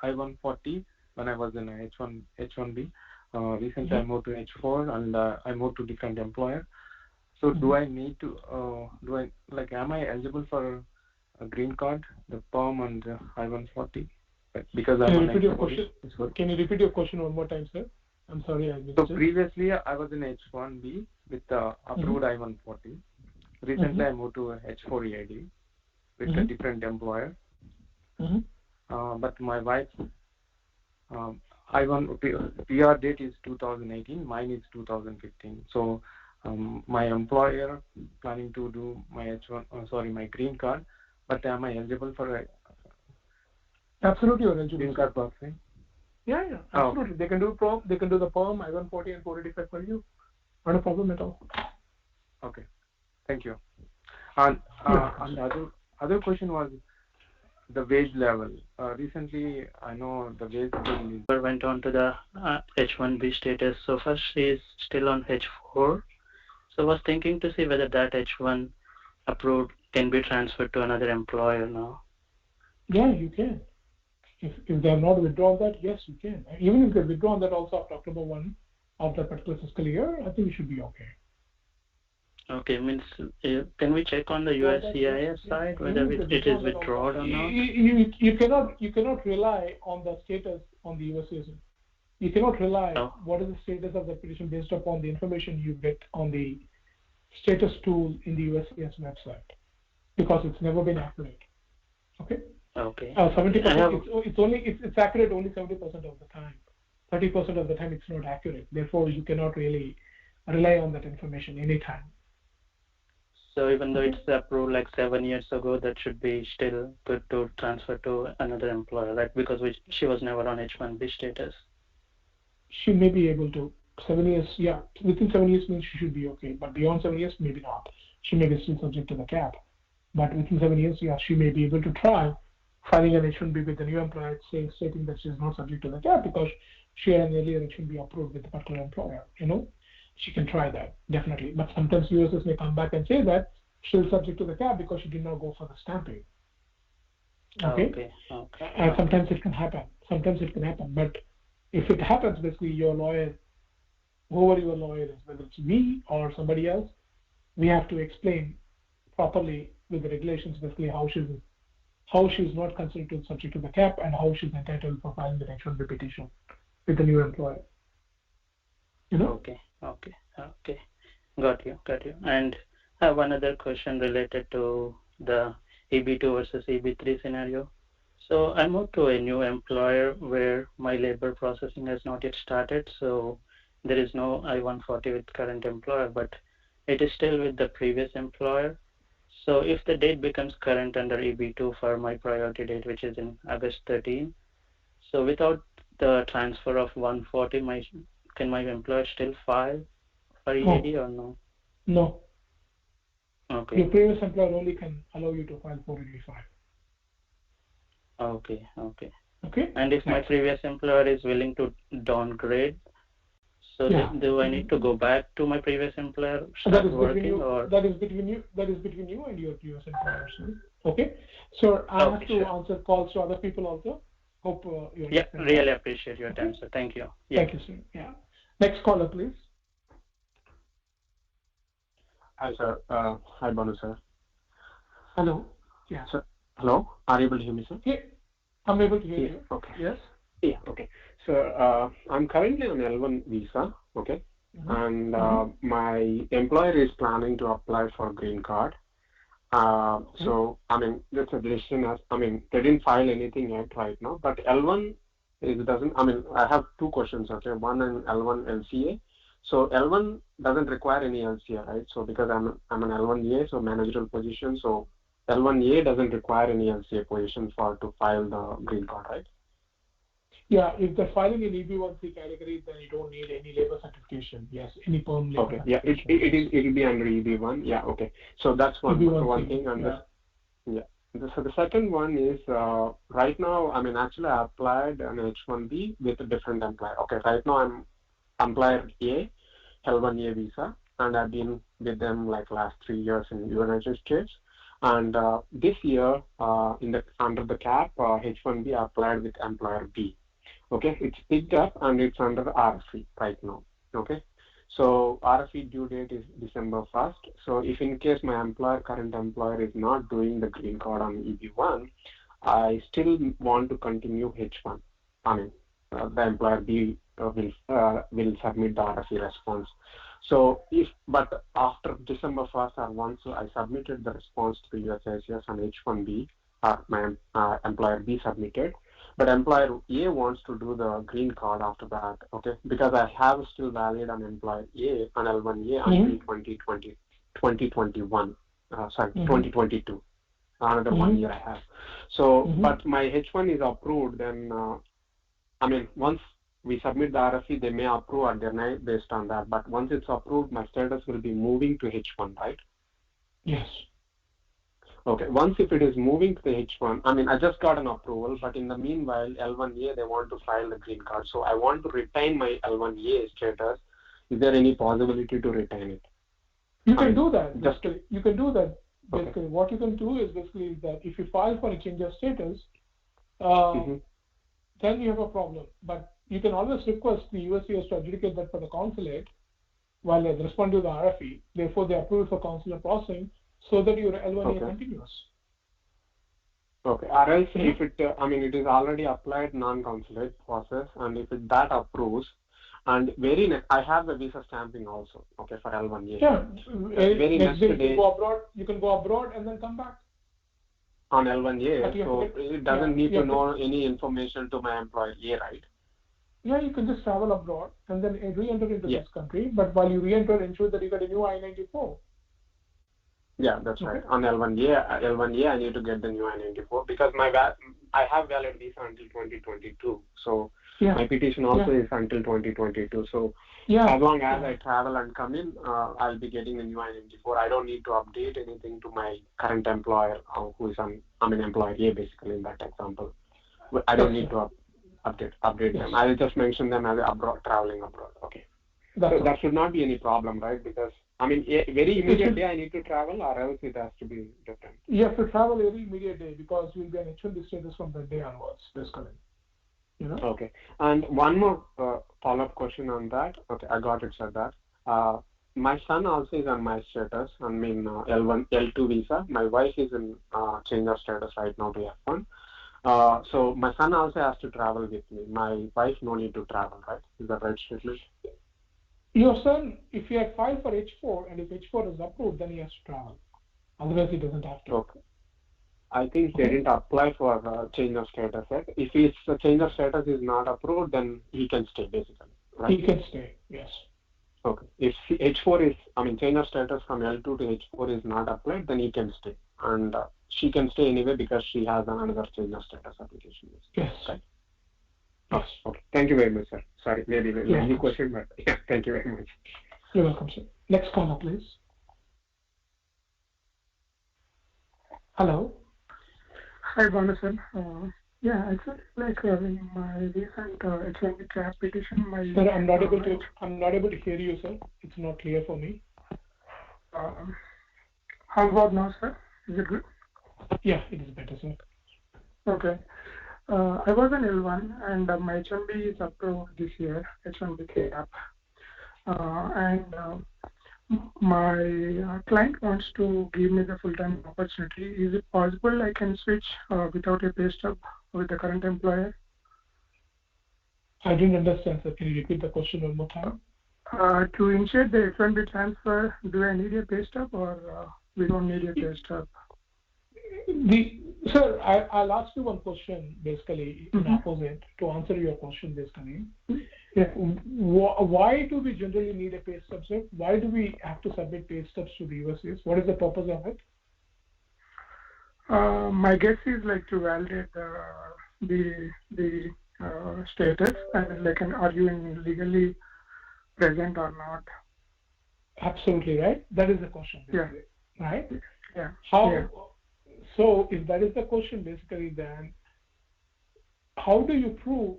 I-140 when I was in H1B. Recently, I moved to H4 and I moved to different employer. So, do I need to? Am I eligible for a green card, the PERM and the I-140? Because I'm on H4.
Can you repeat your question one more time, sir? I'm sorry, I missed
So
it.
previously I was in H1B with approved I-140. Recently I moved to H4 EAD with a different employer. But my wife's I-1 PR date is 2018. Mine is 2015. So my employer planning to do my my green card. But am I eligible for
Absolutely, you're eligible.
green card processing?
Yeah, absolutely. They can do PERM, they can do the PERM, I-140 and 485 for you. Not a problem at all.
Okay, thank you. And the other question was the wage level. Recently, I know the wage level
Went on to the H1B status. So first she is still on H4. So I was thinking to see whether that H1 approved can be transferred to another employer now.
Yeah, you can. If they have not withdrawn that, yes, you can. Even if they withdrawn that also after October 1 of that particular fiscal year, I think it should be okay.
Okay, means can we check on the USCIS side whether it is withdrawn or not?
You cannot rely on the status on the USCIS. You cannot rely what is the status of the petition based upon the information you get on the status tool in the USCIS website, because it's never been accurate. Okay.
Okay.
70%. It's accurate only 70% of the time. 30% of the time it's not accurate. Therefore, you cannot really rely on that information anytime.
So even though it's approved like 7 years ago, that should be still good to transfer to another employer, right? Because she was never on H1B status.
She may be able to. 7 years, yeah. Within 7 years means she should be okay. But beyond 7 years, maybe not. She may be still subject to the cap. But within 7 years, yeah, she may be able to try filing an H1B with the new employer, stating that she is not subject to the cap because she had an earlier H1B approved with the particular employer. She can try that, definitely. But sometimes USS may come back and say that she's subject to the cap because she did not go for the stamping. Okay. And sometimes it can happen. But if it happens, basically your lawyer, whoever your lawyer is, whether it's me or somebody else, we have to explain properly with the regulations basically how she's not considered subject to the cap and how she's entitled for filing the H1B petition with the new employer.
Okay. Got you. And I have one other question related to the EB2 versus EB3 scenario. So I moved to a new employer where my labor processing has not yet started. So there is no I-140 with current employer, but it is still with the previous employer. So if the date becomes current under EB2 for my priority date, which is in August 13, so without the transfer of 140, can my employer still file for EAD or no?
No.
Okay.
Your previous employer only can allow you to file 485.
Okay. And if my previous employer is willing to downgrade, so do I need to go back to my previous employer,
that is between you and your previous employer. Okay. So I have to answer calls to other people also. Hope you're
really appreciate your time, sir. Thank you.
Thank you, sir. Yeah. Next caller, please.
Hi, sir. Hi, Banu, sir.
Hello. Yeah.
Sir, hello. Are you able to hear me, sir?
Yeah. I'm able to hear you.
Okay.
Yes.
Yeah. Okay. So I'm currently on L1 visa. Okay. And my employer is planning to apply for green card. So I mean, that's a decision. They didn't file anything yet right now. But L1 doesn't. I have two questions. Okay. One in L1 LCA. So L1 doesn't require any LCA, right? So because I'm an L1A, so managerial position. So L1A doesn't require any LCA position to file the green card, right?
Yeah, if they're filing in EB1C category, then you don't need any labor certification. Yes, any perm labor.
Okay. Yeah, it'll be under EB1. Yeah. Okay. So that's one thing. And so the second one is right now. I mean, actually, I applied an H1B with a different employer. Okay. Right now, I'm employer A, L1A visa, and I've been with them like last 3 years in United States. And this year, under the cap, H1B I applied with employer B. Okay, it's picked up and it's under RFE right now. Okay, so RFE due date is December 1st. So if in case my current employer is not doing the green card on EB1, I still want to continue H1. I mean, the employer B will submit the RFE response. So but after December 1st, or once I submitted the response to the USCIS on H1B, my employer B submitted, but employer A wants to do the green card after that, okay? Because I have still valid on employer A, on L1A until 2021, 2022, another 1 year I have. So, but my H1 is approved, then, I mean, once we submit the RFE, they may approve or deny based on that. But once it's approved, my status will be moving to H1, right?
Yes.
Okay. Once if it is moving to the H1, I mean, I just got an approval, but in the meanwhile, L1A, they want to file the green card. So I want to retain my L1A status. Is there any possibility to retain it?
You can do that. You can do that. Basically, what you can do is basically that if you file for a change of status, then you have a problem. But you can always request the USCIS to adjudicate that for the consulate while they respond to the RFE. Therefore, they approve it for consular processing so that your L1A continues.
Okay. Or else, if it, I mean, it is already applied non-consulate process, and if that approves, and I have the visa stamping also, okay, for L1A.
Yeah. Next day, you can go abroad and then come back.
On L1A, so it doesn't need to know any information to my employer A, right?
Yeah, you can just travel abroad and then re-enter into this country. But while you re-enter, ensure that you get a new I-94.
Yeah, that's right. On L1A, I need to get the new I-94 because I have valid visa until 2022. So my petition also is until 2022. So as long as I travel and come in, I'll be getting the new I-94. I don't need to update anything to my current employer, who is employer A basically in that example. I don't need to update them. I'll just mention them as traveling abroad. Okay. So that should not be any problem, right? Because I mean, very immediate day I need to travel, or else it has to be different.
You have to travel very immediate day because you'll be an H1B status from that day onwards. Basically. You know?
Okay. And one more follow-up question on that. Okay, I got it, said that. My son also is on my status. I mean, L2 visa. My wife is in change of status right now to F1. So my son also has to travel with me. My wife no need to travel, right? Is that right statement?
Your son, if he had filed for H4 and if H4 is approved, then he has to travel. Otherwise, he doesn't have to.
Okay. I think they didn't apply for change of status yet. If his change of status is not approved, then he can stay basically, right?
He can stay, yes.
Okay. If H4 is, I mean, change of status from L2 to H4 is not applied, then he can stay. And she can stay anyway because she has another change of status application.
Yes.
Right.
Yes.
Oh, okay. Thank you very much, sir. Sorry, maybe any question, but yeah, thank you very much.
You're welcome, sir. Next caller, please. Hello.
Hi, Banu, sir. Yeah, actually, like in my recent H1B cap petition,
Sir, I'm not able to hear you, sir. It's not clear for me.
How about now, sir? Is it good?
Yeah, it is better, sir.
Okay. I was an L1 and my H1B is approved this year, H1B cap. And my client wants to give me the full-time opportunity. Is it possible I can switch without a pay stub with the current employer?
I didn't understand, sir. Can you repeat the question one more time?
To initiate the H1B transfer, do I need a pay stub or we don't need a pay stub?
Sir, I'll ask you one question basically in opposite to answer your question basically.
Yeah.
Why do we generally need a pay stub, sir? Why do we have to submit pay stubs to the USCIS? What is the purpose of it?
My guess is like to validate the status, and like, are you legally present or not?
Absolutely right. That is the question, basically.
Yeah.
Right?
Yeah.
How?
Yeah.
So, if that is the question, basically, then how do you prove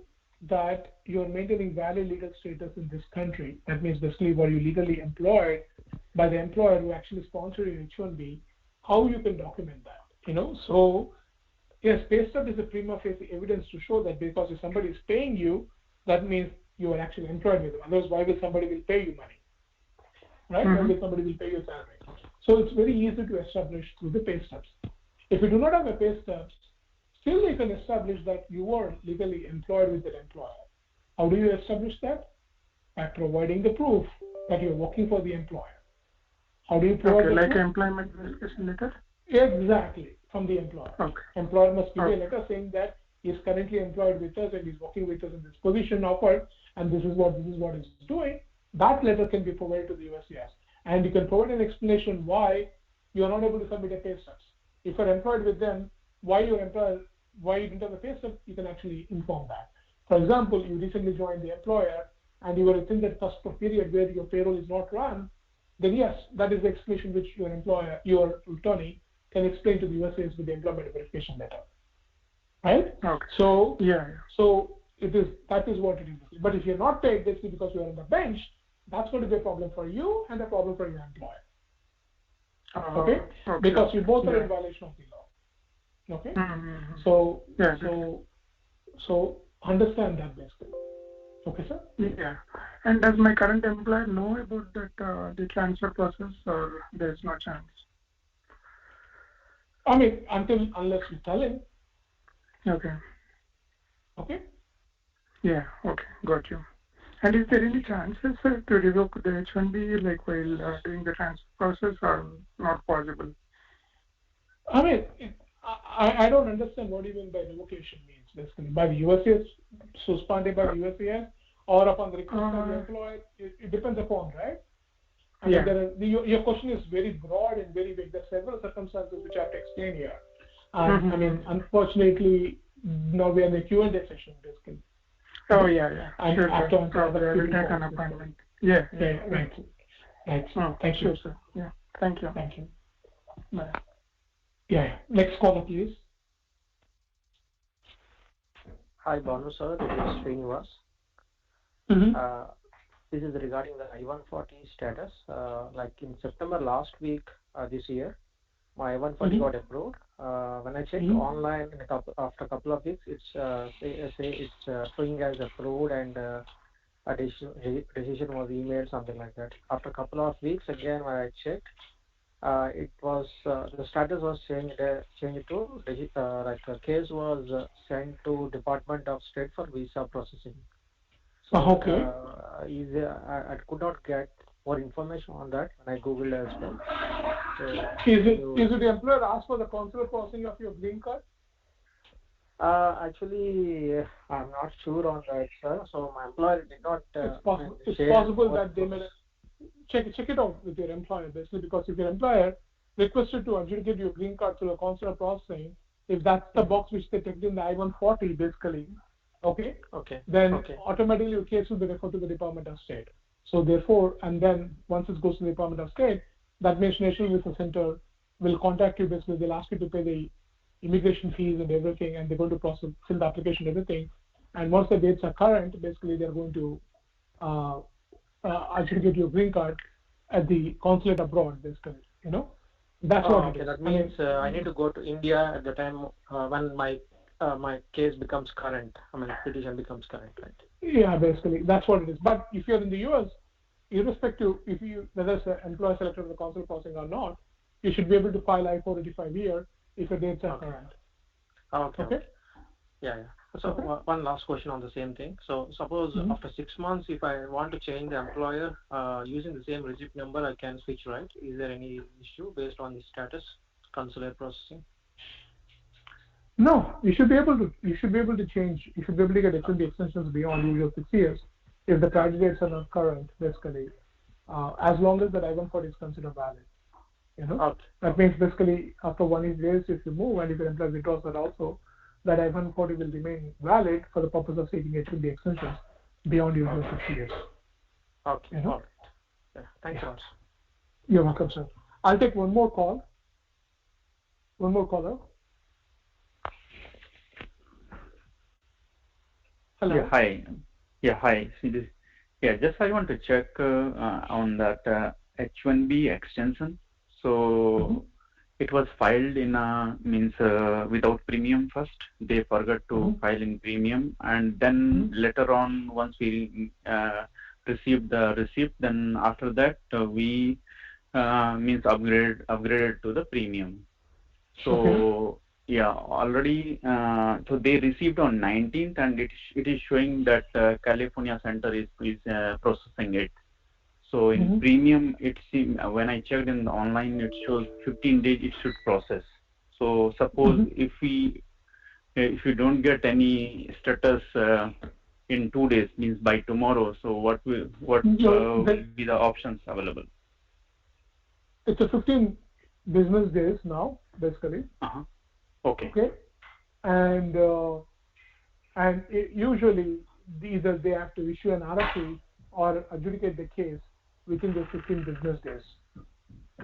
that you're maintaining valid legal status in this country? That means basically, were you legally employed by the employer who actually sponsored your H-1B? How you can document that? So yes, pay stub is a prima facie evidence to show that, because if somebody is paying you, that means you are actually employed with them. Otherwise, why will somebody will pay you money? Right? Why will somebody will pay you salary? So it's very easy to establish through the pay stubs. If you do not have a pay stubs, still you can establish that you are legally employed with that employer. How do you establish that? By providing the proof that you're working for the employer. How do you provide the
like
proof?
employment verification letter?
Exactly, from the employer.
Okay.
Employer must give you a letter saying that he's currently employed with us and he's working with us in this position offered, and this is what he's doing. That letter can be provided to the USCIS, and you can provide an explanation why you are not able to submit a pay stubs. If you're employed with them, why you didn't have a pay stub, you can actually inform that. For example, you recently joined the employer and you were within that first period where your payroll is not run, then yes, that is the explanation which your attorney can explain to the USCIS with the employment verification letter. Right?
Okay.
So
yeah.
So that is what it is. But if you're not paid, basically because you're on the bench, that's going to be a problem for you and a problem for your employer. Okay? Because you both are in violation of the law. Okay? So understand that, basically. Okay, sir?
Yeah. And does my current employer know about that the transfer process, or there's no chance?
I mean, unless you tell him.
Okay.
Okay?
Yeah. Okay. Got you. And is there any chances to revoke the H-1B like while doing the transfer process, or not possible?
I mean, I don't understand what you mean by revocation means, basically. By the USCIS, suspended by the USCIS, or upon the request of the employer, it depends upon, right? I mean, your question is very broad and very big. There are several circumstances which I have to explain here. I mean, unfortunately, now we are in the Q&A session, basically.
Oh, yeah.
And
sure,
after
I will take an appointment. Yeah.
Right.
Oh,
thank you.
Sure, sir. Yeah. Thank you.
Thank you.
Bye.
Yeah. Next caller, please.
Hi, Banu sir. This is Srinivas. This is regarding the I-140 status. Like in September last week this year, my I-140 got approved. When I checked online after a couple of weeks, it's showing as approved, and a decision was emailed, something like that. After a couple of weeks, again when I checked, it was the status was changed to like a case was sent to Department of State for visa processing. So I could not get more information on that when I googled as well. So
is it the employer asked for the consular processing of your green card?
Actually, I'm not sure on that, sir. So my employer did not.
It's possible that they may check it out with your employer, basically, because if your employer requested to adjudicate your green card through a consular processing, if that's the box which they ticked in the I-140, basically, then automatically your case will be referred to the Department of State. So therefore, and then once it goes to the Department of State, that National Visa Center will contact you. Basically, they'll ask you to pay the immigration fees and everything, and they're going to fill the application and everything. And once the dates are current, basically they're going to adjudicate your green card at the consulate abroad, basically. That's what it is.
That means I need to go to India at the time when my case becomes current. I mean, petition becomes current, right?
Yeah, basically that's what it is. But if you're in the US, irrespective whether it's an employer selected for the consular processing or not, you should be able to file I-485 here if your dates are current.
Okay. Yeah. So one last question on the same thing. So suppose after 6 months, if I want to change the employer using the same receipt number, I can switch, right? Is there any issue based on the status, consular processing?
No, you should be able to. You should be able to change. You should be able to get H-1B extensions beyond usual 6 years if the priority dates are not current, basically. As long as the I-140 is considered valid. That means basically after 1 year, if you move and if your employer withdraws that also, that I-140 will remain valid for the purpose of seeking H-1B extensions beyond usual 60 days.
Okay.
You know?
All right. Yeah. Thanks a lot.
You're welcome, sir. I'll take one more call. One more caller. Hello.
Yeah, hi. Yeah, hi. Yeah, just I want to check on that H-1B extension. So it was filed in without premium first. They forgot to file in premium, and then later on, once we received the receipt, then after that we upgraded to the premium. So yeah, already so they received on 19th, and it is showing that California Center is processing it. So in premium, it seems when I checked in the online, it shows 15 days it should process. So suppose if we don't get any status in 2 days, means by tomorrow, so what will be the options available?
It's a 15 business days now, basically.
Okay.
And usually either they have to issue an RFP or adjudicate the case within the 15 business days.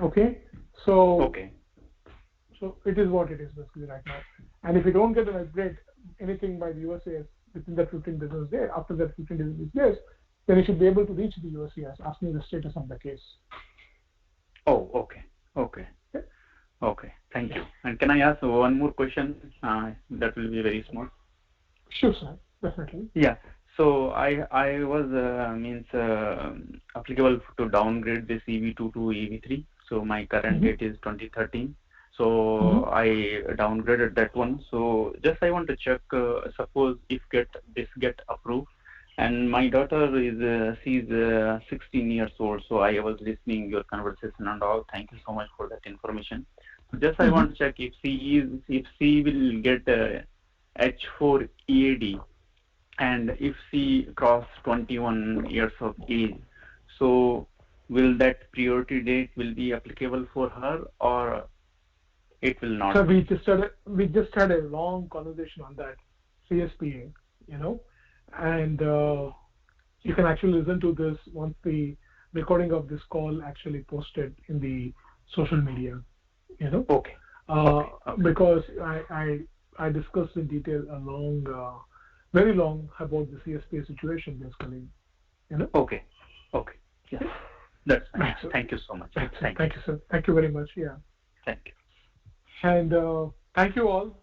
Okay. So it is what it is basically right now. And if you don't get an upgrade anything by the USCIS within that 15 business day, after that 15 business days, then you should be able to reach the USCIS asking the status of the case.
Oh, okay. Okay, thank you. And can I ask one more question? That will be very small.
Sure, sir. Definitely.
Yeah. So I was applicable to downgrade this EV2 to EV3. So my current date is 2013. So I downgraded that one. So just I want to check. Suppose if this get approved, and my daughter is she's 16 years old. So I was listening your conversation and all. Thank you so much for that information. Just I want to check if she will get H4 EAD, and if she cross 21 years of age, so will that priority date will be applicable for her, or it will not?
So we just had a long conversation on that CSPA, and you can actually listen to this once the recording of this call actually posted in the social media.
Okay.
Because I discussed in detail very long about the CSPA situation basically.
Okay. Yeah. That's fine. Thank you so much.
Thank you, sir. Thank you very much. Yeah.
Thank you.
And thank you all.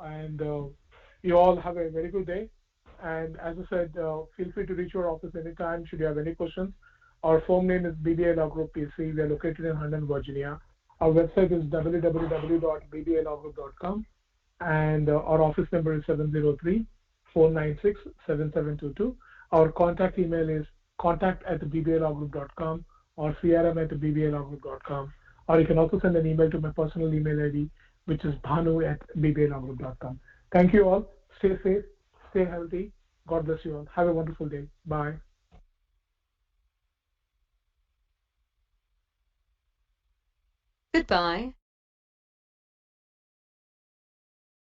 And you all have a very good day. And as I said, feel free to reach our office anytime should you have any questions. Our firm name is BBI Law Group PC. We are located in Herndon, Virginia. Our website is www.bbilawgroup.com, and our office number is 703-496-7722. Our contact email is contact@bbilawgroup.com or crm@bbilawgroup.com. Or you can also send an email to my personal email ID, which is bhanu@bbilawgroup.com. Thank you all. Stay safe, stay healthy. God bless you all. Have a wonderful day. Bye.
Goodbye.